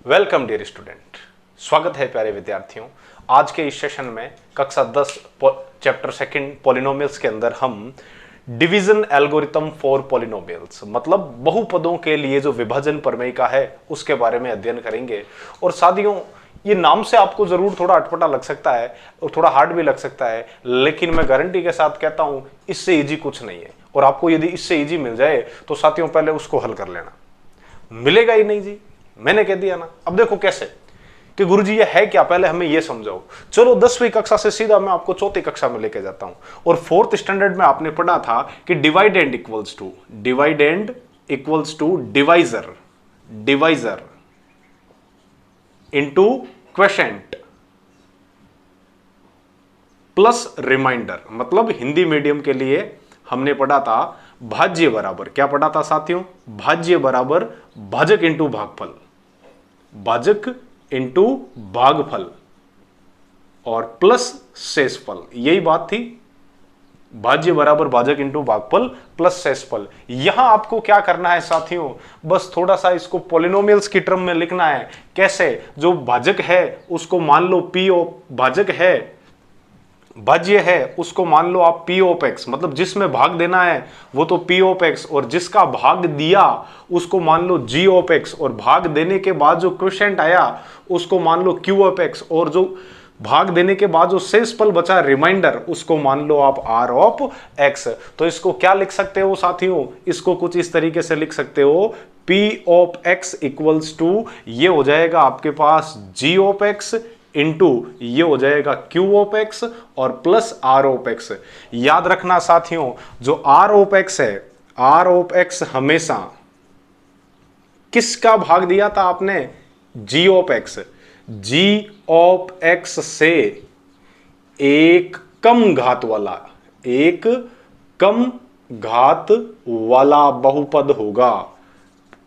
Welcome dear student, स्वागत है प्यारे विद्यार्थियों। आज के इस सेशन में कक्षा 10 चैप्टर सेकंड पॉलिनोमियल्स के अंदर हम डिवीजन एल्गोरिथम फॉर पॉलिनोमियल्स मतलब बहुपदों के लिए जो विभाजन प्रमेय का है उसके बारे में अध्ययन करेंगे। और साथियों, ये नाम से आपको जरूर थोड़ा अटपटा लग सकता है और थोड़ा हार्ड भी लग सकता है, लेकिन मैं गारंटी के साथ कहता हूं इससे इजी कुछ नहीं है। और आपको यदि इससे इजी मिल जाए तो साथियों पहले उसको हल कर लेना। मिलेगा ही नहीं जी, मैंने कह दिया ना। अब देखो कैसे कि गुरुजी ये है क्या, पहले हमें ये समझाओ। चलो 10वीं कक्षा से सीधा मैं आपको चौथी कक्षा में लेके जाता हूं। और 4th स्टैंडर्ड में आपने पढ़ा था कि dividend equals to divisor into quotient plus remainder. मतलब हिंदी मीडियम के लिए हमने पढ़ा था भाज्य बराबर, क्या पढ़ा था साथियों? भाज्य बराबर भाजक इंटू भागफल, भाजक इंटू भागफल और प्लस शेषफल, यही बात थी। भाज्य बराबर भाजक इंटू भागफल प्लस शेषफल। यहां आपको क्या करना है साथियों, बस थोड़ा सा इसको पॉलिनोमियल्स की टर्म में लिखना है। कैसे? जो भाजक है उसको मान लो पी ऑफ, भाजक है भाज्य है उसको मान लो आप पी ऑफ एक्स, मतलब जिसमें भाग देना है वो तो पी ऑफ एक्स, और जिसका भाग दिया उसको मान लो जी ऑफ एक्स, और भाग देने के बाद जो क्वोशिएंट आया उसको मान लो क्यू ऑफ एक्स, और जो भाग देने के बाद जो शेषफल बचा रिमाइंडर उसको मान लो आप आर ऑफ एक्स। तो इसको क्या लिख सकते हो साथियों? इसको कुछ इस तरीके से लिख सकते हो, p of x equals to, ये हो जाएगा आपके पास जी ऑफ एक्स इंटू ये हो जाएगा क्यू ऑफ एक्स और प्लस आर ऑफ एक्स। याद रखना साथियों, जो आर ऑफ एक्स है, आर ऑफ एक्स हमेशा किसका भाग दिया था आपने? G of x. G of x से एक कम घात वाला बहुपद होगा,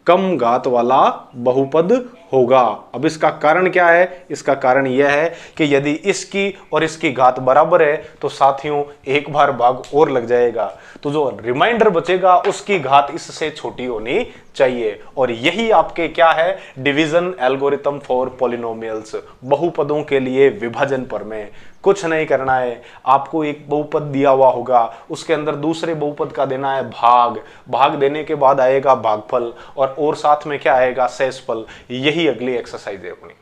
कम घात वाला बहुपद होगा। अब इसका कारण क्या है? इसका कारण यह है कि यदि इसकी और इसकी घात बराबर है तो साथियों एक बार भाग और लग जाएगा, तो जो रिमाइंडर बचेगा उसकी घात इससे छोटी होनी चाहिए। और यही आपके क्या है? डिवीजन एल्गोरिथम फॉर पॉलिनोमियल्स, बहुपदों के लिए विभाजन प्रमेय। कुछ नहीं करना है, आपको एक बहुपद दिया हुआ होगा, उसके अंदर दूसरे बहुपद का देना है भाग, भाग देने के बाद आएगा भागफल और साथ में क्या आएगा? शेषफल। यही अगली एक्सरसाइज है अपनी।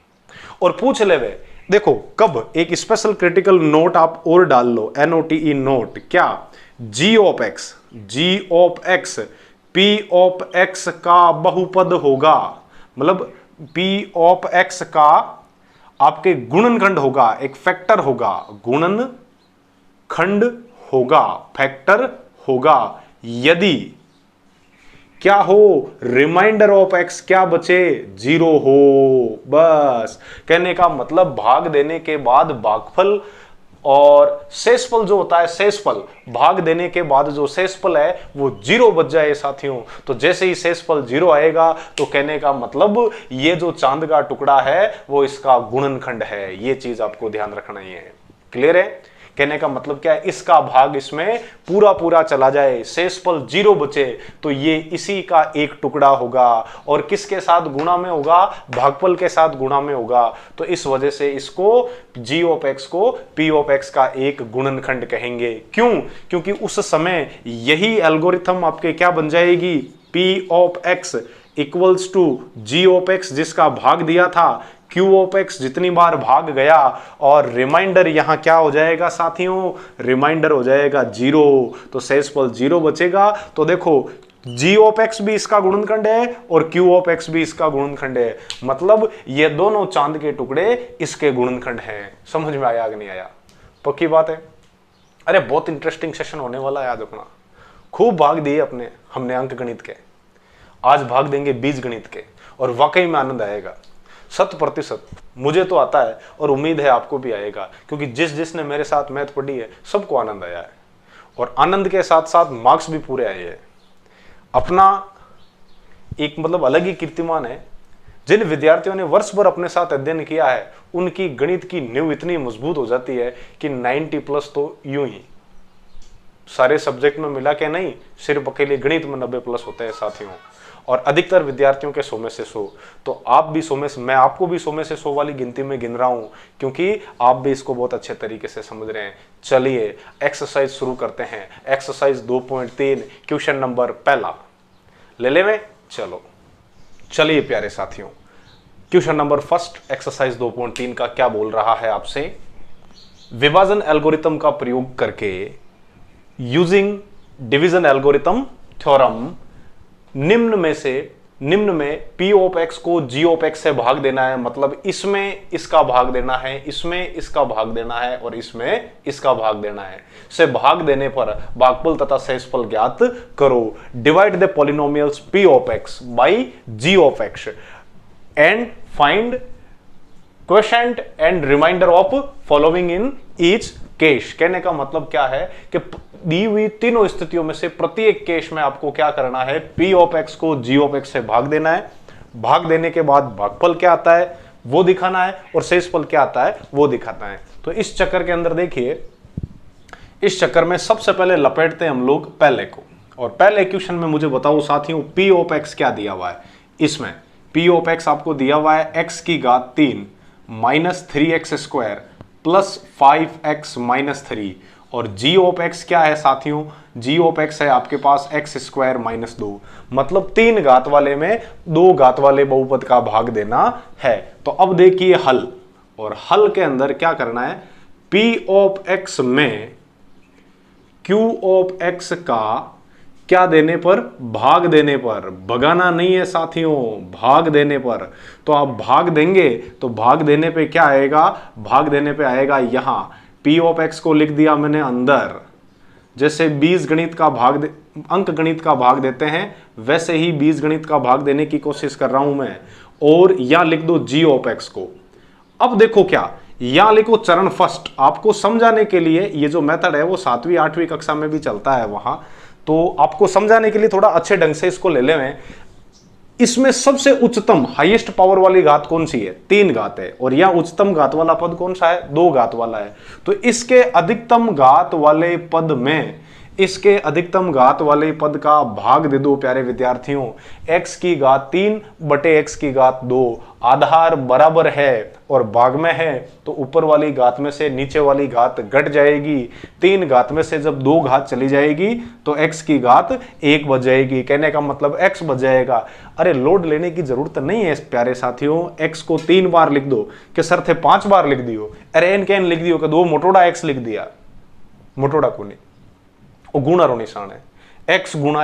और पूछ ले वे, देखो कब एक स्पेशल क्रिटिकल नोट आप और डाल लो, NOTE नोट, क्या? G of x p of x का बहुपद होगा, मतलब पी ऑफ एक्स का आपके गुणनखंड होगा, एक फैक्टर होगा, गुणनखंड होगा, फैक्टर होगा, यदि क्या हो? रिमाइंडर ऑफ एक्स क्या बचे? 0 हो। बस कहने का मतलब भाग देने के बाद भागफल और शेषफल जो होता है, शेषफल भाग देने के बाद जो शेषफल है वो 0 बच जाए साथियों। तो जैसे ही शेषफल 0 आएगा तो कहने का मतलब ये जो चांद का टुकड़ा है वो इसका गुणनखंड है। ये चीज आपको ध्यान रखना ही है। क्लियर है? कहने का मतलब क्या है? इसका भाग इसमें पूरा पूरा चला जाए, शेषफल 0 बचे तो ये इसी का एक टुकड़ा होगा। और किसके साथ गुणा में होगा? भागफल के साथ गुणा में होगा। तो इस वजह से इसको जी ऑफ एक्स को पी ऑफ एक्स का एक गुणनखंड कहेंगे। क्यों? क्योंकि उस समय यही एल्गोरिथम आपके क्या बन जाएगी? P of x equals to G of x, जिसका भाग दिया था Q ऑफ एक्स जितनी बार भाग गया, और रिमाइंडर यहां क्या हो जाएगा साथियों? रिमाइंडर हो जाएगा 0, तो शेषफल 0 बचेगा। तो देखो G ऑफ एक्स भी इसका गुणनखंड है और Q ऑफ एक्स भी इसका गुणनखंड है, मतलब ये दोनों चांद के टुकड़े इसके गुणनखंड हैं। समझ में आया कि नहीं आया? पक्की बात है। अरे बहुत इंटरेस्टिंग सेशन होने वाला है आज अपना। खूब भाग दिए अपने हमने अंक गणित के, आज भाग देंगे बीज गणित के, और वाकई में आनंद आएगा 100%। मुझे तो आता है और उम्मीद है आपको भी आएगा, क्योंकि जिसने मेरे साथ मैथ पढ़ी है सबको आनंद आया है, और आनंद के साथ साथ मार्क्स भी पूरे आए हैं। अपना एक मतलब अलग ही कीर्तिमान है। जिन विद्यार्थियों ने वर्ष भर अपने साथ अध्ययन किया है उनकी गणित की नींव इतनी मजबूत हो जाती है कि 90+ तो यूं ही सारे सब्जेक्ट में मिला के नहीं, सिर्फ अकेले गणित में 90+ होते हैं साथियों। और अधिकतर विद्यार्थियों के 100 में से 100, तो आप भी 100 में से, मैं आपको भी 100 में से 100 वाली गिनती में गिन रहा हूं, क्योंकि आप भी इसको बहुत अच्छे तरीके से समझ रहे हैं। चलिए एक्सरसाइज शुरू करते हैं। एक्सरसाइज 2.3 क्वेश्चन नंबर पहला ले में। चलो चलिए प्यारे साथियों, क्वेश्चन नंबर फर्स्ट एक्सरसाइज 2.3 का क्या बोल रहा है आपसे। विभाजन एल्गोरिथम का प्रयोग करके यूजिंग डिवीजन एल्गोरिथम थ्योरम निम्न में P ऑफ x को G ऑफ x से भाग देना है, मतलब इसमें इसका भाग देना है, इसमें इसका भाग देना है और इसमें इसका भाग देना है, से भाग देने पर भागफल तथा शेषफल ज्ञात करो। Divide the polynomials P of x by G of x and find quotient and remainder of following in each case. कहने का मतलब क्या है कि दी हुई तीनों स्थितियों में से प्रत्येक केस में आपको क्या करना है, P ऑफ x को G ऑफ x से भाग देना है। भाग देने के बाद भागफल क्या आता है वो दिखाना है और शेषफल क्या आता है वो दिखाना है। तो इस चक्कर के अंदर देखिए, इस चक्कर में सबसे पहले लपेटते हैं हम लोग पहले को, और पहले क्वेश्चन में मुझे बताओ साथियों P ऑफ x क्या दिया हुआ है। इसमें P ऑफ x आपको दिया हुआ है x की घात 3 minus 3x square plus 5x minus 3, और G ऑफ x क्या है साथियों, G ऑफ x है आपके पास x स्क्वायर माइनस 2, मतलब 3 घात वाले में 2 घात वाले बहुपद का भाग देना है। तो अब देखिए हल, और हल के अंदर क्या करना है, P ऑफ x में Q ऑफ x का क्या देने पर, भाग देने पर, भगाना नहीं है साथियों, भाग देने पर। तो आप भाग देंगे तो भाग देने पे क्या आएगा, भाग देने पे आएगा यहां P ऑफ x को लिख दिया मैंने अंदर, जैसे बीज गणित का भाग अंक गणित का भाग देते हैं वैसे ही बीज गणित का भाग देने की कोशिश कर रहा हूं मैं, और यहां लिख दो G ऑफ x को। अब देखो क्या, यहां लिखो चरण फर्स्ट, आपको समझाने के लिए ये जो मेथड है वो 7वीं 8वीं कक्षा में भी चलता है वहां, तो आपको समझाने के लिए थोड़ा अच्छे ढंग से इसको ले लें। इसमें सबसे उच्चतम हाईएस्ट पावर वाली घात कौन सी है, 3 घात है, और यह उच्चतम घात वाला पद कौन सा है, 2 घात वाला है। तो इसके अधिकतम घात वाले पद में, इसके अधिकतम घात वाले पद का भाग दे दो प्यारे विद्यार्थियों, x की घात 3 बटे x की घात 2, आधार बराबर है और भाग में है तो ऊपर वाली घात में से नीचे वाली घात घट जाएगी। 3 घात में से जब 2 घात चली जाएगी तो x की घात 1 बच जाएगी, कहने का मतलब x बच जाएगा। अरे लोड लेने की जरूरत नहीं है प्यारे साथियों, x को 3 बार लिख दो कि सर थे 5 बार लिख दियो, अरे एन कैन लिख दियो कि 2 मोटोड़ा x लिख दिया, मोटोड़ा को नहीं, वो गुणा रो निशान है, x गुणा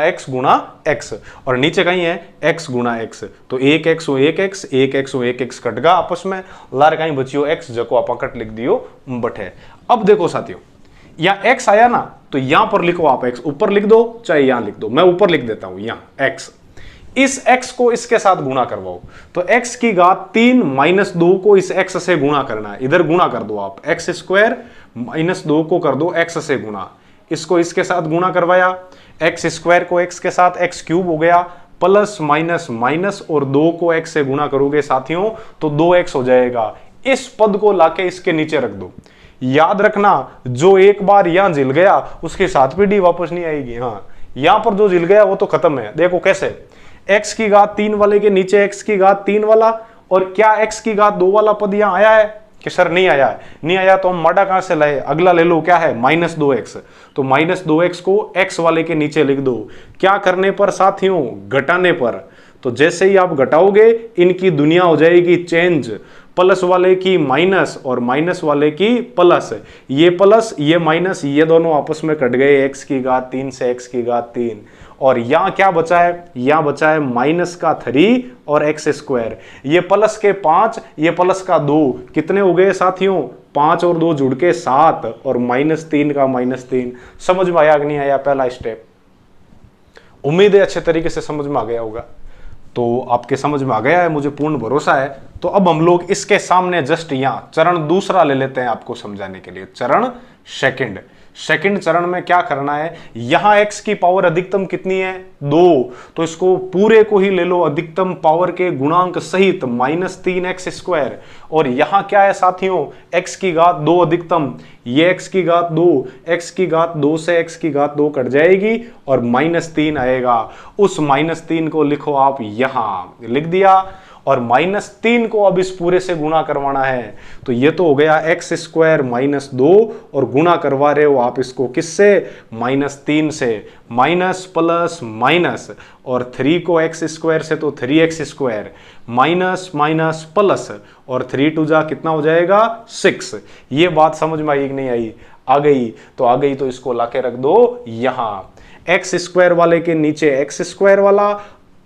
x, और नीचे कहीं है x गुणा x, तो 1x हो 1x, 1x हो 1x कट गया आपस में, लार कहीं बचियो x जको आप कट लिख दियो बटे। अब देखो साथियों, यहां x आया ना, तो यहां पर लिखो आप x, ऊपर लिख दो चाहे यहां लिख दो, मैं ऊपर लिख देता हूं यहां x, इस x को इसके साथ गुणा करवाओ, तो x की घात 3 माइनस 2 को इस x से गुणा करना है, इधर गुणा कर दो आप, x स्क्वायर माइनस 2 को कर दो x से गुणा, इसको इसके साथ गुणा करवाया, x स्क्वायर को x के साथ x क्यूब हो गया, प्लस माइनस माइनस और 2 को x से गुणा करोगे साथियों तो 2x हो जाएगा। इस पद को लाके इसके नीचे रख दो, याद रखना जो एक बार यहां जिल गया उसके साथ भी डी वापस नहीं आएगी। हाँ, यहां पर जो जिल गया वो तो खत्म है। देखो कैसे, x की घात 3 वाले के नीचे x की घात 3 वाला, और क्या x की घात 2 वाला पद यहां आया है कि सर नहीं आया है, नहीं आया तो हम माडा कहां से लाए, अगला ले लो, क्या है माइनस 2x, तो माइनस 2x को x वाले के नीचे लिख दो। क्या करने पर साथियों, घटाने पर, तो जैसे ही आप घटाओगे इनकी दुनिया हो जाएगी चेंज, प्लस वाले की माइनस और माइनस वाले की प्लस, ये प्लस ये माइनस ये दोनों आपस में कट गए, x की घात 3 से x की घात 3, और यहां क्या बचा है, यहां बचा है माइनस का 3 और x स्क्वायर, ये प्लस के 5 ये प्लस का 2, कितने हो गए साथियों, 5 और 2 जुड़ के 7, और माइनस 3 का माइनस 3। समझ में आया कि नहीं आया पहला स्टेप? उम्मीद है अच्छे तरीके से समझ में आ गया होगा। तो आपके समझ में आ गया है, मुझे पूर्ण भरोसा है। तो अब हम लोग इसके सामने जस्ट यहां चरण दूसरा ले लेते हैं आपको समझाने के लिए, चरण सेकंड। सेकंड चरण में क्या करना है, यहां x की पावर अधिकतम कितनी है 2, तो इसको पूरे को ही ले लो अधिकतम पावर के गुणांक सहित -3x²। और यहां क्या है साथियों, x की घात 2 अधिकतम, ये x की घात 2, x की घात 2 से x की घात 2 कट जाएगी और -3 आएगा। उस -3 को लिखो आप यहां, लिख दिया। और -3 को अब इस पूरे से गुणा करवाना है, तो ये तो हो गया x² - 2 और गुणा करवा रहे हो आप इसको किससे, -3 से, माइनस प्लस माइनस, और 3 को x² से तो 3x², माइनस माइनस प्लस, और 3 2 जा कितना हो जाएगा 6। ये बात समझ में आई कि नहीं आई, आ गई, तो आ गई तो इसको लाके रख दो यहां, x² वाले के नीचे x² वाला,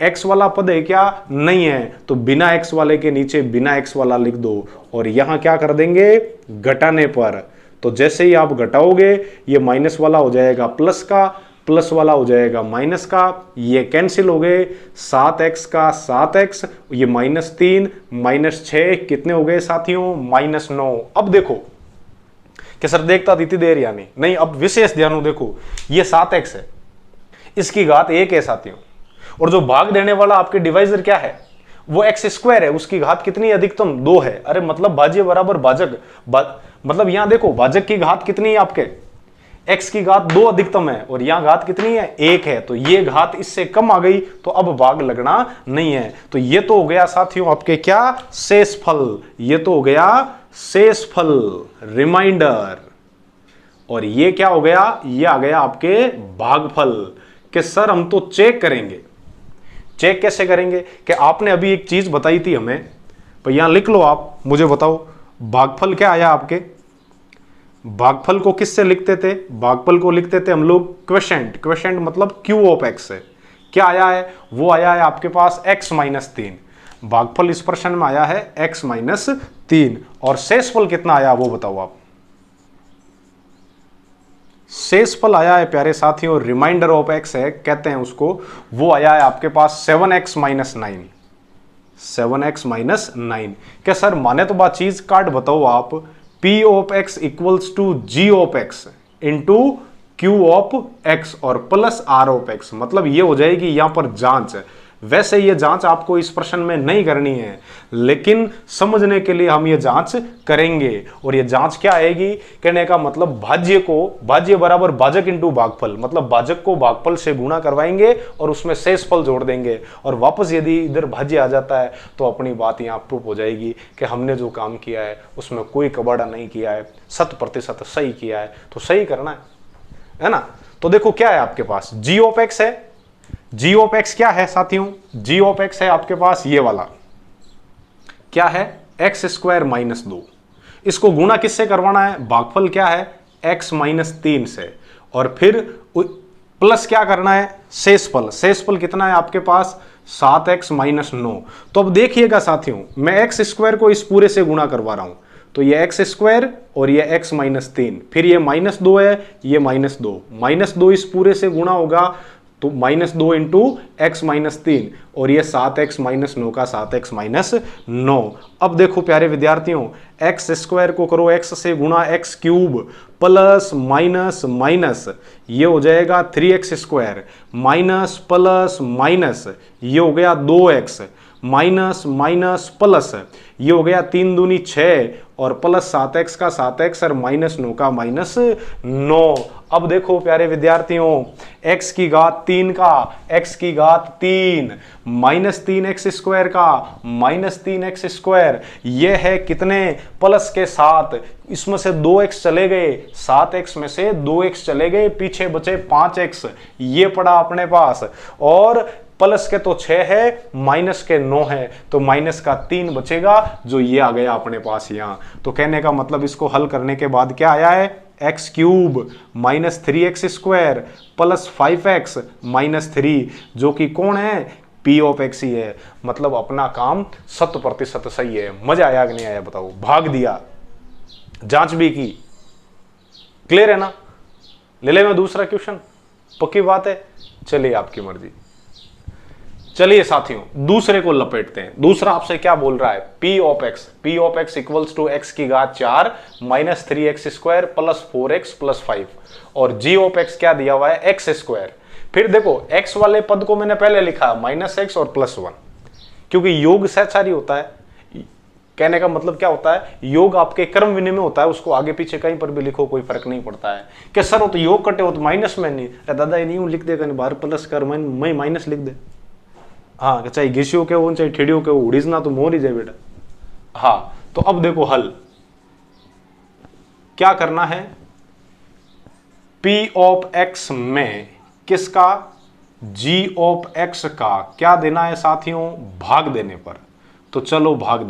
x वाला पद है क्या, नहीं है, तो बिना x वाले के नीचे बिना x वाला लिख दो। और यहां क्या कर देंगे, घटाने पर, तो जैसे ही आप घटाओगे ये माइनस वाला हो जाएगा प्लस का, प्लस वाला हो जाएगा माइनस का, ये कैंसिल हो गए, 7x का 7x, ये -3 -6 कितने हो गए साथियों, -9। अब देखो कि सर देखता इतनी देर या नहीं, अब विशेष ध्यान देखो, ये 7x है, इसकी घात 1 है साथियों, और जो भाग देने वाला आपके डिवाइजर क्या है, वो x² है, उसकी घात कितनी अधिकतम 2 है। अरे मतलब भाज्य बराबर भाजक, मतलब यहां देखो भाजक की घात कितनी है आपके, x की घात 2 अधिकतम है और यहां घात कितनी है 1 है, तो ये घात इससे कम आ गई, तो अब भाग लगना नहीं है। तो ये तो हो गया साथियों आपके क्या, शेषफल, ये तो हो गया शेषफल, रिमाइंडर। और ये क्या हो गया, ये आ गया आपके भागफल। कि सर हम तो चेक करेंगे, चेक कैसे करेंगे, कि आपने अभी एक चीज बताई थी हमें, पर यहां लिख लो आप, मुझे बताओ भागफल क्या आया आपके, भागफल को किससे लिखते थे, भागफल को लिखते थे हम लोग क्वेशेंट, क्वेशेंट मतलब Q ऑफ x से, क्या आया है, वो आया है आपके पास x - 3, भागफल इस प्रश्न में आया है x - 3। और शेषफल कितना आया वो बताओ आप, शेषफल आया है प्यारे साथियों, रिमाइंडर ऑफ x है कहते हैं उसको, वो आया है आपके पास 7x - 9, 7x - 9। क्या सर माने तो बात चीज काट बताओ आप, P of x equals to G of x into Q of x और प्लस R ऑफ x, मतलब ये हो जाएगी यहां पर जांच। वैसे ये जांच आपको इस प्रश्न में नहीं करनी है, लेकिन समझने के लिए हम ये जांच करेंगे। और ये जांच क्या आएगी, कहने का मतलब भाज्य को, भाज्य बराबर भाजक इंटू भागफल, मतलब भाजक को भागफल से गुणा करवाएंगे और उसमें शेषफल जोड़ देंगे, और वापस यदि इधर भाज्य आ जाता है तो अपनी बात यहाँ प्रूफ हो जाएगी कि हमने जो काम किया है उसमें कोई कबाड़ा नहीं किया है, 100% सही किया है, तो सही करना है ना। तो देखो क्या है आपके पास, G ऑफ x है, G ऑफ x क्या है साथियों, G ऑफ x है आपके पास ये वाला, क्या है x² - 2, इसको गुणा किससे करवाना है, भागफल क्या है x - 3 से, और फिर प्लस क्या करना है शेषफल, शेषफल कितना है आपके पास 7x - 9। तो अब देखिएगा साथियों, मैं x² को इस पूरे से गुणा करवा रहा हूं, तो ये x² और ये x - 3, फिर ये -2 है, ये -2 इस पूरे से गुणा होगा, तो -2 इंटू x - 3, और ये 7x - 9 का 7x - 9। अब देखो प्यारे विद्यार्थियों, x² को करो x से गुणा x³ प्लस माइनस माइनस, ये हो जाएगा 3x² माइनस प्लस माइनस, ये हो गया 2x माइनस माइनस प्लस, ये हो गया 3 दूनी 6 और प्लस 7x का 7x और -9 का -9। अब देखो प्यारे विद्यार्थियों, x की घात 3 का x की घात 3 -3x² का -3x², ये है कितने प्लस के 7, इसमें से 2x चले गए, 7x में से 2x चले गए, पीछे बचे 5x, ये पड़ा अपने पास, और प्लस के तो 6 है, माइनस के 9 है, तो माइनस का 3 बचेगा, जो ये आ गया अपने पास यहाँ। तो कहने का मतलब इसको हल करने के बाद क्या आया है, x³ -3x² प्लस 5x -3, जो कि कौन है, P ऑफ x ही है। मतलब अपना काम 100% सही है। मजा आया कि नहीं आया बताओ, भाग दिया, जांच भी की, क्लियर है ना। ले मैं दूसरा क्वेश्चन, पक्की बात है, चलिए आपकी मर्जी। चलिए साथियों दूसरे को लपेटते हैं। दूसरा आपसे क्या बोल रहा है, p of x equals to x की घात 4 minus 3x square plus 4x plus 5 और g ऑफ x क्या दिया हुआ है x स्क्वायर। फिर देखो x वाले पद को मैंने पहले लिखा माइनस x और प्लस 1, क्योंकि योग सहचारी होता है। कहने का मतलब क्या होता है, योग आपके क्रम विनिमय होता है, उसको आगे पीछे कहीं पर भी लिखो कोई फर्क नहीं पड़ता है। कि सर वो तो योग कटे हो तो माइनस में नहीं, अरे दादा ये नहीं लिख देगा, बाहर प्लस कर मैं माइनस लिख दे। हाँ चाहे घिसियो के हो चाहे ठेडियो के हो, उड़ीज ना तो मोर ही जाए बेटा। हाँ तो अब देखो हल क्या करना है, p ऑफ x में किसका, g ऑफ x का क्या देना है साथियों, भाग देने पर। तो चलो भाग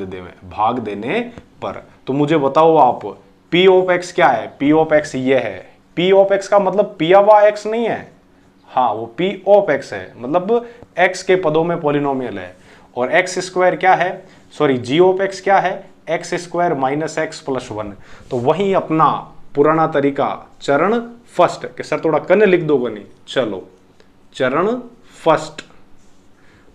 देने पर। तो मुझे बताओ आप p ऑफ x क्या है, p ऑफ x ये है, p ऑफ x का मतलब पिया हुआ x नहीं है, हाँ वो p ऑफ x है, मतलब x के पदों में पॉलिनोमियल है। और x स्क्वायर क्या है, सॉरी g ऑफ x क्या है, x square minus x plus 1। तो वही अपना पुराना तरीका चरण फर्स्ट के सर थोड़ा कन लिख दोगे नहीं, चलो चरण फर्स्ट।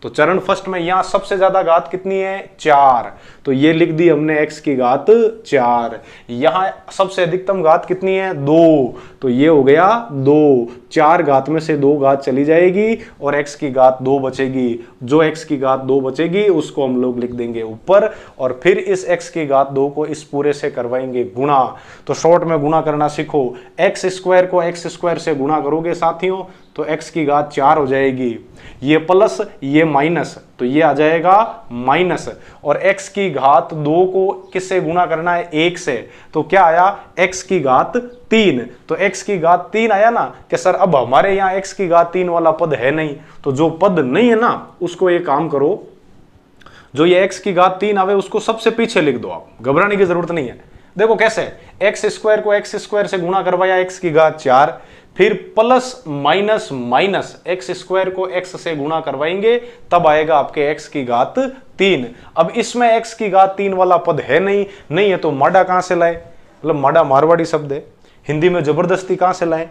तो चरण फर्स्ट में यहां सबसे ज्यादा घात कितनी है 4, तो ये लिख दी हमने x की घात 4। यहां सबसे अधिकतम घात कितनी है 2, तो ये हो गया 2। 4 घात में से 2 घात चली जाएगी और x की घात 2 बचेगी। जो x की घात 2 बचेगी उसको हम लोग लिख देंगे ऊपर, और फिर इस x की घात 2 को इस पूरे से करवाएंगे गुणा। तो शॉर्ट में गुणा करना सीखो, x स्क्वायर को x स्क्वायर से गुणा करोगे साथियों तो x की घात 4 हो जाएगी, ये प्लस ये माइनस, तो ये आ जाएगा माइनस। और x की घात 2 को किससे गुणा करना है 1 से, तो क्या आया x की घात 3। तो x की घात 3 आया ना, कि सर अब हमारे यहाँ x की घात 3 वाला पद है नहीं, तो जो पद नहीं है ना उसको ये काम करो, जो ये x की घात 3 आवे उसको सबसे पीछे लिख दो, आप घबराने की जरूरत नहीं है। देखो कैसे, x स्क्वायर को x स्क्वायर से गुणा करवाया x की घात 4, फिर plus minus minus x square को x से गुणा करवाएंगे तब आएगा आपके x की घात 3। अब इसमें x की घात 3 वाला पद है नहीं है तो माडा कहां से लाए, मतलब माडा मारवाड़ी शब्द है, हिंदी में जबरदस्ती कहां से लाए,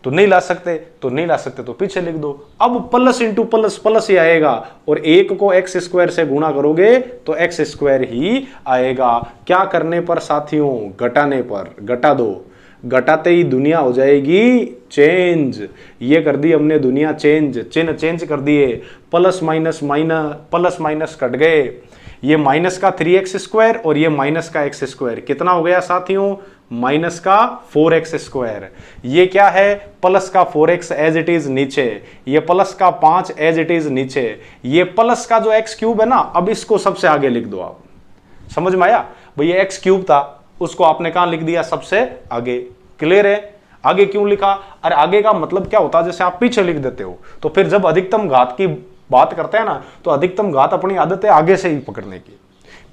तो नहीं ला सकते, तो पीछे लिख दो। अब प्लस इंटू प्लस प्लस ही आएगा, और 1 को x स्क्वायर से गुणा करोगे तो x स्क्वायर ही आएगा। क्या करने पर साथियों, घटाने पर। घटा दो, घटाते ही दुनिया हो जाएगी चेंज। ये कर दी हमने दुनिया चेंज, चिन्ह चेंज कर दिए, प्लस माइनस कट गए, ये माइनस का 3x स्क्वायर और ये माइनस का x स्क्वायर कितना हो गया साथियों, माइनस का 4x स्क्वायर। ये क्या है, प्लस का 4x एज इट इज नीचे, ये प्लस का 5 एज इट इज नीचे, ये प्लस का जो x क्यूब है ना, अब इसको सबसे आगे लिख दो। आप समझ में आया, भाई ये x क्यूब था उसको आपने कहां लिख दिया, सबसे आगे। क्लियर है, आगे क्यों लिखा, अरे आगे का मतलब क्या होता है, जैसे आप पीछे लिख देते हो तो फिर जब अधिकतम घात की बात करते हैं ना तो अधिकतम घात अपनी आदत है आगे से ही पकड़ने की,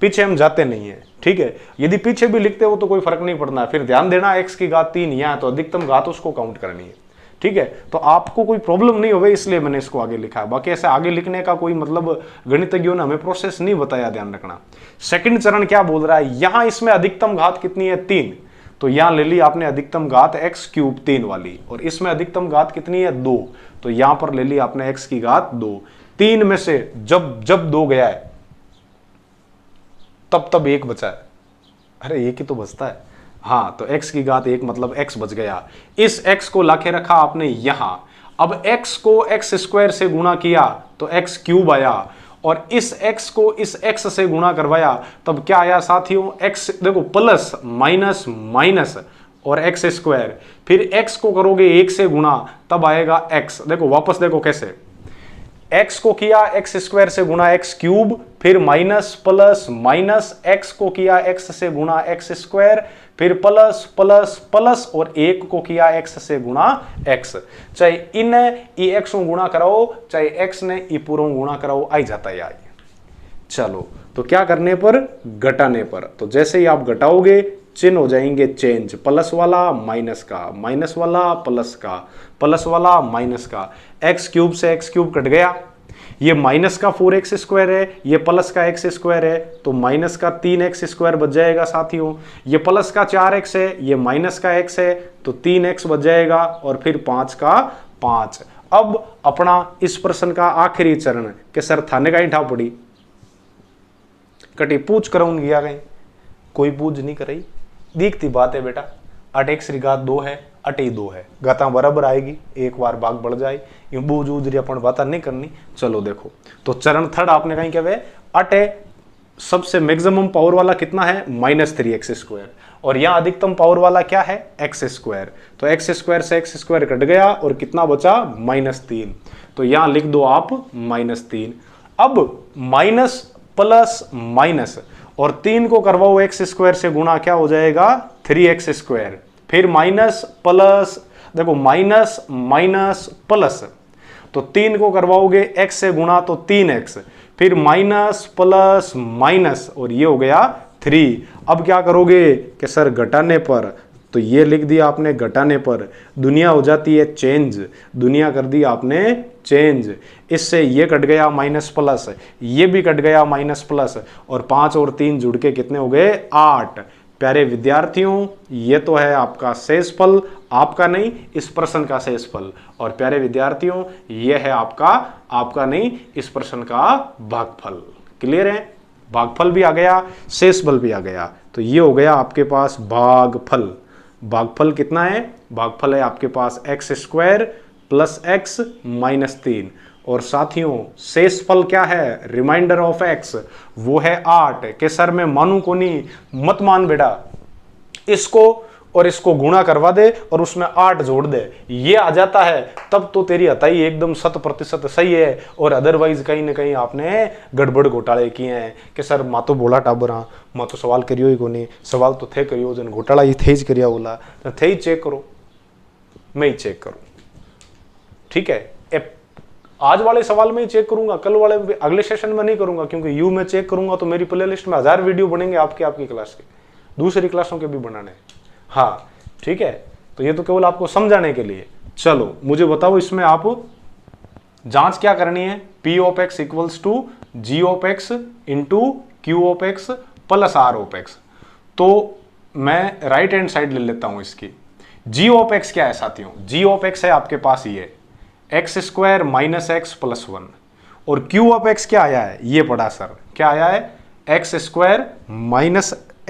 पीछे हम जाते नहीं है, ठीक है। यदि पीछे भी लिखते हो तो कोई फर्क नहीं पड़ना है, फिर ध्यान देना x की घात 3 यहाँ तो अधिकतम घात उसको काउंट करनी है, ठीक है। तो आपको कोई प्रॉब्लम नहीं होगी इसलिए मैंने इसको आगे लिखा है, बाकी ऐसे आगे लिखने का कोई मतलब गणितज्ञों ने हमें प्रोसेस नहीं बताया, ध्यान रखना। सेकंड चरण क्या बोल रहा है, यहां इसमें अधिकतम घात कितनी है 3, तो यहां ले ली आपने अधिकतम घात x क्यूब 3 वाली, और इसमें अधिकतम घात कितनी है 2, तो यहां पर ले ली आपने x की घात 2। 3 में से जब 2 गया है तब 1 बचा है, अरे 1 ही तो बचता है, हाँ तो x की घात 1 मतलब x बच गया। इस x को लाके रखा आपने यहां, अब x को x स्क्वायर से गुणा किया तो x क्यूब आया, और इस x को इस x से गुणा करवाया तब क्या आया साथियों, x देखो प्लस माइनस माइनस और x स्क्वायर, फिर x को करोगे 1 से गुणा तब आएगा x। देखो वापस देखो कैसे, x को किया x स्क्वायर से गुणा x क्यूब, फिर माइनस प्लस माइनस, x को किया x से गुणा x स्क्वायर, फिर प्लस प्लस प्लस, और 1 को किया x से गुणा x। चाहे इन ई x गुणा कराओ चाहे x ने ई पूरा गुणा कराओ, आई जाता है। चलो तो क्या करने पर, घटाने पर। तो जैसे ही आप घटाओगे चिन्ह हो जाएंगे चेंज, प्लस वाला माइनस का, माइनस वाला प्लस का, प्लस वाला माइनस का, x क्यूब से x क्यूब कट गया, ये माइनस का 4x स्क्वायर है, ये प्लस का x स्क्वायर है, तो माइनस का 3x स्क्वायर बच जाएगा साथियों, ये प्लस का 4x है, ये माइनस का x है, तो 3x बच जाएगा, और फिर 5 का 5। अब अपना इस प्रश्न का आखिरी चरण के सर थाने का ही ठा पड़ी कटी पूछ कराऊंगी गया कहीं, कोई पूछ नहीं कराई। दिखती बात है बेटा, अट एक्स री घात 2 है, अट ही 2 है, गाता बराबर आएगी, एक बार भाग बढ़ जाए, यूं बूझ उजरी अपन बात नहीं करनी। चलो देखो, तो चरण थर्ड आपने कहीं क्या वे अट है सबसे मैक्सिमम पावर वाला कितना है -3x², और यहां अधिकतम पावर वाला क्या है x²। तो x² से x² कट गया और कितना बचा -3, तो यहां लिख दो आप -3। अब माइनस प्लस माइनस और 3 को करवाओ x² से गुणा, क्या हो जाएगा 3x², फिर माइनस प्लस, देखो माइनस माइनस प्लस, तो 3 को करवाओगे x से गुणा तो 3x, फिर माइनस प्लस माइनस और ये हो गया 3। अब क्या करोगे कि सर घटाने पर, तो ये लिख दिया आपने घटाने पर, दुनिया हो जाती है चेंज, दुनिया कर दी आपने चेंज, इससे ये कट गया माइनस प्लस, ये भी कट गया माइनस प्लस, और 5 और 3 जुड़ के कितने हो गए 8। प्यारे विद्यार्थियों, ये तो है आपका शेषफल, आपका नहीं इस प्रश्न का शेषफल, और प्यारे विद्यार्थियों ये है आपका नहीं इस प्रश्न का भागफल। क्लियर है, भागफल भी आ गया, शेषफल भी आ गया, तो ये हो गया आपके पास भागफल। भागफल कितना है, भागफल है आपके पास x² + x -3, और साथियों शेषफल क्या है, रिमाइंडर ऑफ x, वो है 8। के सर मैं मानू को नहीं, मत मान बेटा, इसको और इसको गुणा करवा दे और उसमें 8 जोड़ दे, ये आ जाता है, तब तो तेरी हताई एकदम 100% सही है। और अदरवाइज कहीं ना कहीं आपने गड़बड़ घोटाले किए हैं कि सर माँ तो बोला टाबर, हाँ माँ तो सवाल करियो ही को नहीं, सवाल तो थे करियो जन घोटाला ये थे करिया बोला, तो थे ही चेक करो, मैं ही चेक करूँ, ठीक है। आज वाले सवाल में ही चेक करूंगा, कल वाले अगले सेशन में नहीं करूंगा, क्योंकि यू में चेक करूंगा तो मेरी प्लेलिस्ट में 1000 वीडियो बनेंगे आपकी क्लास के, दूसरी क्लासों के भी बनाने। हाँ ठीक है, तो ये तो केवल आपको समझाने के लिए। चलो मुझे बताओ, इसमें आप जांच क्या करनी है, P of x equals to G of x into Q of x plus R of x। तो मैं राइट हैंड साइड ले लेता हूं इसकी। G ऑफ x क्या है साथियों, G ऑफ x है आपके पास ये x² - x + 1, और Q ऑफ x क्या आया है, ये पढ़ा सर, क्या आया है x²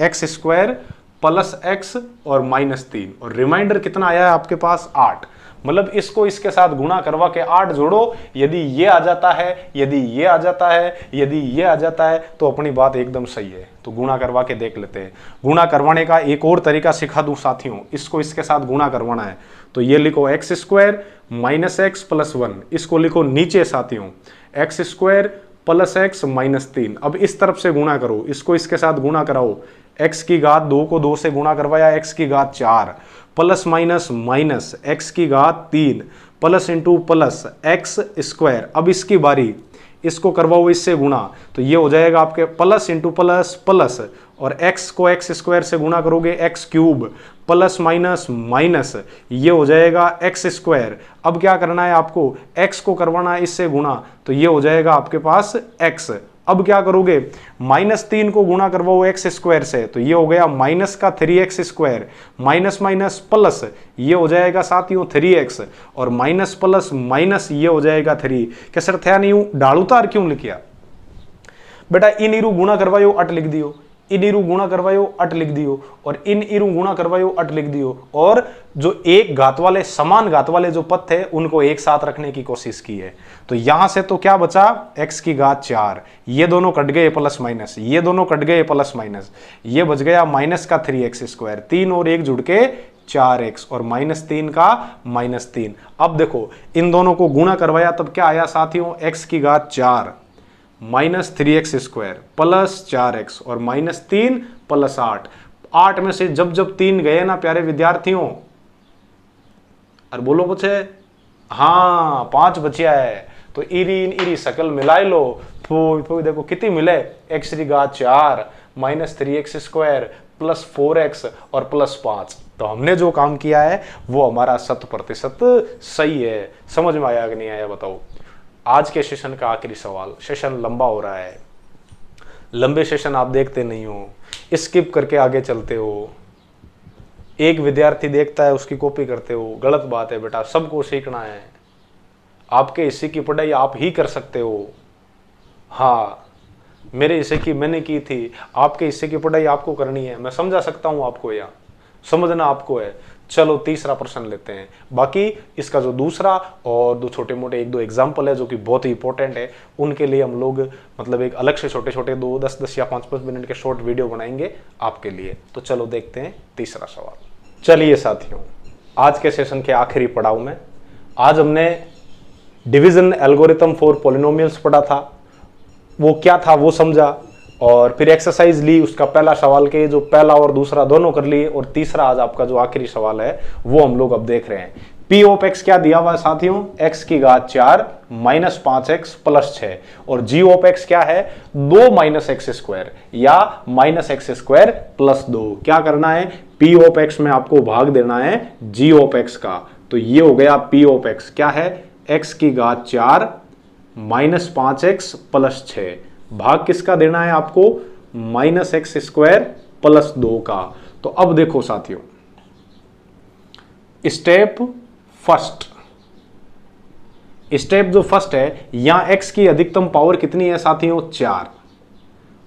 - x² प्लस x और -3, और रिमाइंडर कितना आया है आपके पास 8। मतलब इसको इसके साथ गुणा करवा के 8 जोड़ो, यदि ये आ जाता है, यदि ये आ जाता है, यदि ये आ जाता है, तो अपनी बात एकदम सही है। तो गुणा करवा के देख लेते हैं। गुणा करवाने का एक और तरीका सिखा दूं साथियों, इसको इसके साथ गुणा करवाना है तो ये लिखो x² - x + 1, इसको लिखो नीचे साथियों x² + x -3। अब इस तरफ से गुणा करो, इसको इसके साथ गुणा कराओ, x की घात 2 को 2 से गुणा करवाया, x की घात 4 प्लस माइनस माइनस x की घात 3 प्लस इंटू प्लस x²। अब इसकी बारी, इसको करवाओ इससे गुणा, तो ये हो जाएगा आपके प्लस इंटू प्लस प्लस, और x को x² से गुणा करोगे x³ प्लस माइनस माइनस, ये हो जाएगा x²। अब क्या करना है आपको, x को करवाना है इससे गुणा, तो ये हो जाएगा आपके पास x। अब क्या करोगे, -3 को गुणा करवाओ x² से, तो ये हो गया माइनस का 3x² माइनस माइनस प्लस, ये हो जाएगा साथियों 3x, और माइनस प्लस माइनस ये हो जाएगा 3। क्या सर था नहीं, डाल उतार क्यों लिखिया बेटा, इन इरू गुणा करवायो अट लिख दियो, इन इरू गुणा करवायो अट लिख दियो, और इन इरू गुणा करवायो अट लिख दियो, और जो एक घात वाले समान घात वाले जो पद थे उनको एक साथ रखने की कोशिश की है। तो यहां से तो क्या बचा, x की घात 4, ये दोनों कट गए प्लस माइनस, ये दोनों कट गए प्लस माइनस, ये बच गया माइनस का 3x², 3 और 1 जुड़ के 4x, और -3 का -3। अब देखो इन दोनों को गुणा करवाया तब क्या आया साथियों, x की घात 4 -3x² प्लस 4x और -3 प्लस 8। 8 में से जब जब 3 गए ना प्यारे विद्यार्थियों, अरे बोलो बच्चे, हाँ 5 बचिया है, तो इरी शकल मिलाई लो, तो देखो कितनी मिले, x की घात 4 -3x² प्लस 4x और प्लस 5। तो हमने जो काम किया है वो हमारा 100% सही है। समझ में आया कि नहीं आया बताओ। आज के सेशन का आखिरी सवाल, सेशन लंबा हो रहा है, लंबे सेशन आप देखते नहीं हो, स्किप करके आगे चलते हो, एक विद्यार्थी देखता है उसकी कॉपी करते हो, गलत बात है बेटा, सबको सीखना है। आपके हिस्से की पढ़ाई आप ही कर सकते हो। हाँ, मेरे हिस्से की मैंने की थी, आपके हिस्से की पढ़ाई आपको करनी है। मैं समझा सकता हूं आपको, या समझना आपको है। चलो तीसरा प्रश्न लेते हैं। बाकी इसका जो दूसरा और दो छोटे मोटे एक दो एग्जाम्पल है जो कि बहुत ही इंपॉर्टेंट है, उनके लिए हम लोग मतलब एक अलग से छोटे छोटे 2 10 या 5 मिनट के शॉर्ट वीडियो बनाएंगे आपके लिए। तो चलो देखते हैं तीसरा सवाल। चलिए साथियों, आज के सेशन के आखिरी पड़ाव में आज हमने डिवीजन एल्गोरिथम फॉर पॉलिनोमियल्स पढ़ा था, वो क्या था वो समझा, और फिर एक्सरसाइज ली, उसका पहला सवाल के जो पहला और दूसरा दोनों कर लिए, और तीसरा आज आपका जो आखिरी सवाल है वो हम लोग अब देख रहे हैं। पी ऑफ एक्स क्या दिया हुआ है साथियों, एक्स की घात 4 माइनस 5x प्लस 6, और जी ऑफ एक्स क्या है 2 माइनस एक्स स्क्वायर या माइनस एक्स स्क्वायर प्लस 2। क्या करना है, पी ऑफ एक्स में आपको भाग देना है जी ऑफ एक्स का। तो ये हो गया पी ऑफ एक्स क्या है, एक्स की घात 4 माइनस 5x प्लस 6, भाग किसका देना है आपको, माइनस एक्स स्क्वायर प्लस 2 का। तो अब देखो साथियों, स्टेप जो फर्स्ट है, यहां x की अधिकतम पावर कितनी है साथियों 4,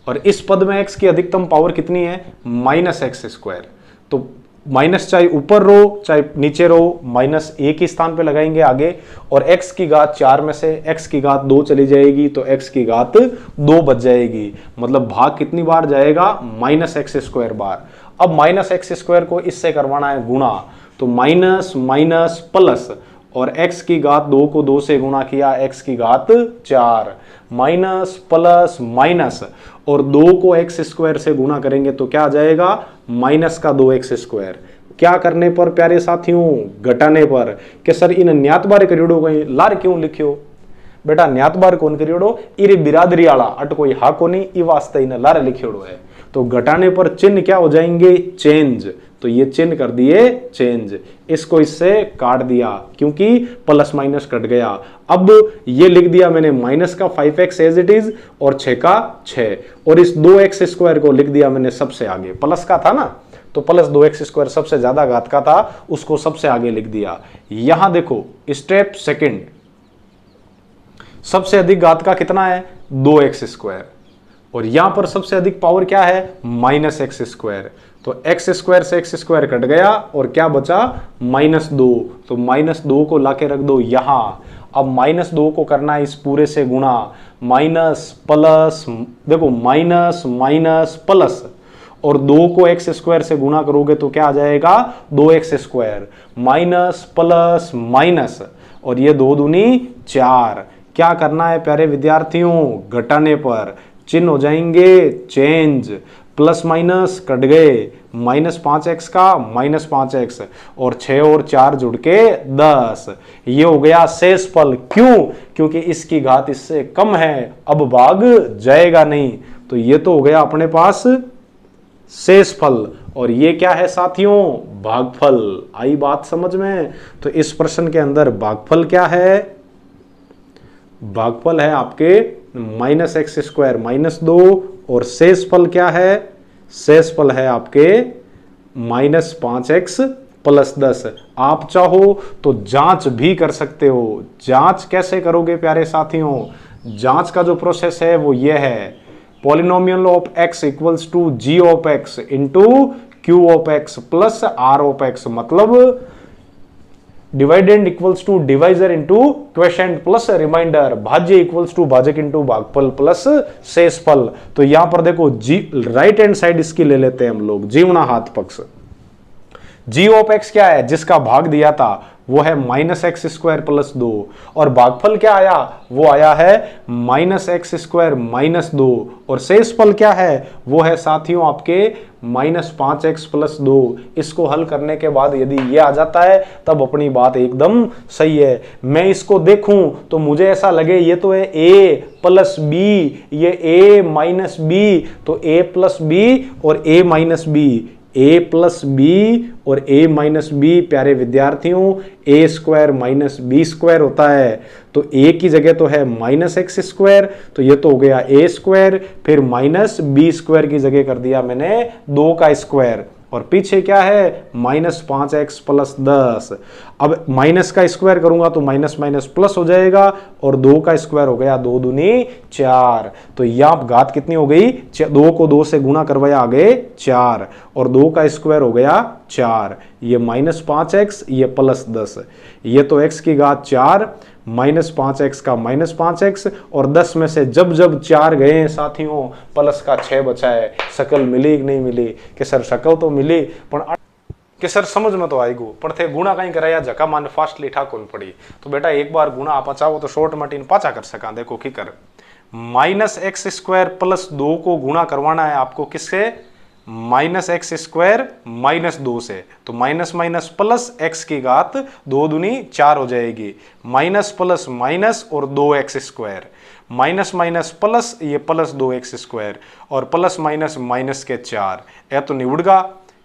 और इस पद में x की अधिकतम पावर कितनी है माइनस एक्स स्क्वायर। तो माइनस चाहे ऊपर रो चाहे नीचे रो, माइनस एक ही स्थान पे लगाएंगे आगे, और x की घात 4 में से x की घात 2 चली जाएगी तो x की घात 2 बच जाएगी। मतलब भाग कितनी बार जाएगा, माइनस एक्स स्क्वायर बार। अब माइनस एक्स स्क्वायर को इससे करवाना है गुणा, तो माइनस माइनस प्लस, और x की घात 2 को 2 से गुणा किया, x की घात 4, माइनस प्लस माइनस, और 2 को एक्स स्क्वायर से गुणा करेंगे तो क्या आ जाएगा, माइनस का 2x स्क्वायर। क्या करने पर प्यारे साथियों, घटाने पर। कि सर इन न्यात बार करियोड़ो गई लार क्यों लिखियो, बेटा न्यात बार कौन करियोड़ो, इरे बिरादरी आला अट कोई हा को नहीं, ई वास्ते इन लार लिखियोड़ो है। तो घटाने पर चिन्ह क्या हो जाएंगे, चेंज। तो ये चिन्ह कर दिए चेंज, इसको इससे काट दिया क्योंकि प्लस माइनस कट गया। अब ये लिख दिया मैंने माइनस का 5x एज इट इज, और 6 का 6, और इस 2x स्क्वायर को लिख दिया मैंने सबसे आगे, प्लस का था ना तो प्लस 2x स्क्वायर सबसे ज्यादा घात का था, उसको सबसे आगे लिख दिया। यहां देखो स्टेप सेकंड, सबसे अधिक घात का कितना है 2x स्क्वायर, और यहां पर सबसे अधिक पावर क्या है माइनस एक्स स्क्वायर। तो एक्स स्क्वायर से एक्स स्क्वायर कट गया और क्या बचा -2, तो -2 को लाके रख दो यहां। अब -2 को करना है इस पूरे से गुणा, माइनस प्लस, देखो माइनस माइनस प्लस, और 2 को एक्स स्क्वायर से गुणा करोगे तो क्या आ जाएगा 2x square, minus plus minus, और ये 2 दूनी 4। क्या करना है प्यारे विद्यार्थियों, घटाने पर चिन्ह हो जाएंगे चेंज, प्लस माइनस कट गए, -5x का -5x, और 6 और 4 जुड़ के 10। ये हो गया शेषफल। क्यों, क्योंकि इसकी घात इससे कम है, अब भाग जाएगा नहीं। तो ये तो हो गया अपने पास शेषफल, और ये क्या है साथियों भागफल। आई बात समझ में। तो इस प्रश्न के अंदर भागफल क्या है, भागफल है आपके -x स्क्वायर -2, और शेषफल क्या है, शेषफल है आपके -5x प्लस 10। आप चाहो तो जांच भी कर सकते हो। जांच कैसे करोगे प्यारे साथियों, जांच का जो प्रोसेस है वो ये है, polynomial of x equals to g of x into q of x plus r of x, मतलब dividend equals to divisor into quotient plus remainder, भाज्य इक्वल्स टू भाजक इंटू भागफल प्लस शेषफल। तो यहां पर देखो जी, राइट हैंड साइड इसकी ले लेते हैं हम लोग, जीवना हाथ पक्ष। जी ऑफ एक्स क्या है, जिसका भाग दिया था वो है -x स्क्वायर प्लस 2, और भागफल क्या आया, वो आया है -x स्क्वायर -2, और शेषफल क्या है, वो है साथियों आपके -5x प्लस 2। इसको हल करने के बाद यदि ये आ जाता है तब अपनी बात एकदम सही है। मैं इसको देखूं तो मुझे ऐसा लगे ये तो है a प्लस b, ये a माइनस b, तो a प्लस b और a minus b, a plus B और a माइनस बी प्यारे विद्यार्थियों a square minus B square होता है। तो a की जगह तो है -x स्क्वायर, तो ये तो हो गया a स्क्वायर, फिर -b स्क्वायर की जगह कर दिया मैंने 2 का स्क्वायर, और पीछे क्या है -5x प्लस 10। अब माइनस का स्क्वायर करूंगा तो माइनस माइनस प्लस हो जाएगा और 2 का स्क्वायर हो गया 2 दूनी 4। तो यहां घात कितनी हो गई, 2 को 2 से गुणा करवाया आ गए 4 और 2 का स्क्वायर हो गया 4। ये -5x ये प्लस 10, ये तो x की घात 4 -5x का -5x और 10 में से जब जब 4 गए हैं साथियों प्लस का 6 बचा है। शकल मिली कि नहीं मिली कि सर शकल तो मिली पर कि सर समझ में तो आएगो पर थे गुणा कहीं कराया जका मान फास्ट लिठा कौन पड़ी। तो बेटा एक बार गुणा आप चाहो तो शॉर्ट मटीन पाचा कर सका। देखो की कर -x² प्लस 2 को गुणा करवाना है आपको किससे, -x² -2 से। तो माइनस माइनस प्लस x की घात 2 दूनी 4 हो जाएगी, माइनस प्लस माइनस और 2x², माइनस माइनस प्लस ये प्लस 2x² और प्लस माइनस माइनस के 4। यह तो निवड़गा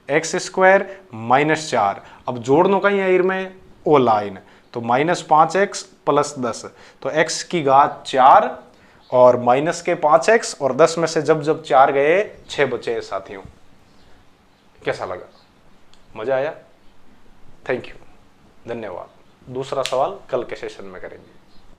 x² -4। अब जोड़नो कहीं है में ओ लाइन तो -5x प्लस 10 तो x की घात 4 और माइनस के 5x और 10 में से जब जब 4 गए 6 बचे साथियों। कैसा लगा, मजा आया? थैंक यू, धन्यवाद। दूसरा सवाल कल के सेशन में करेंगे।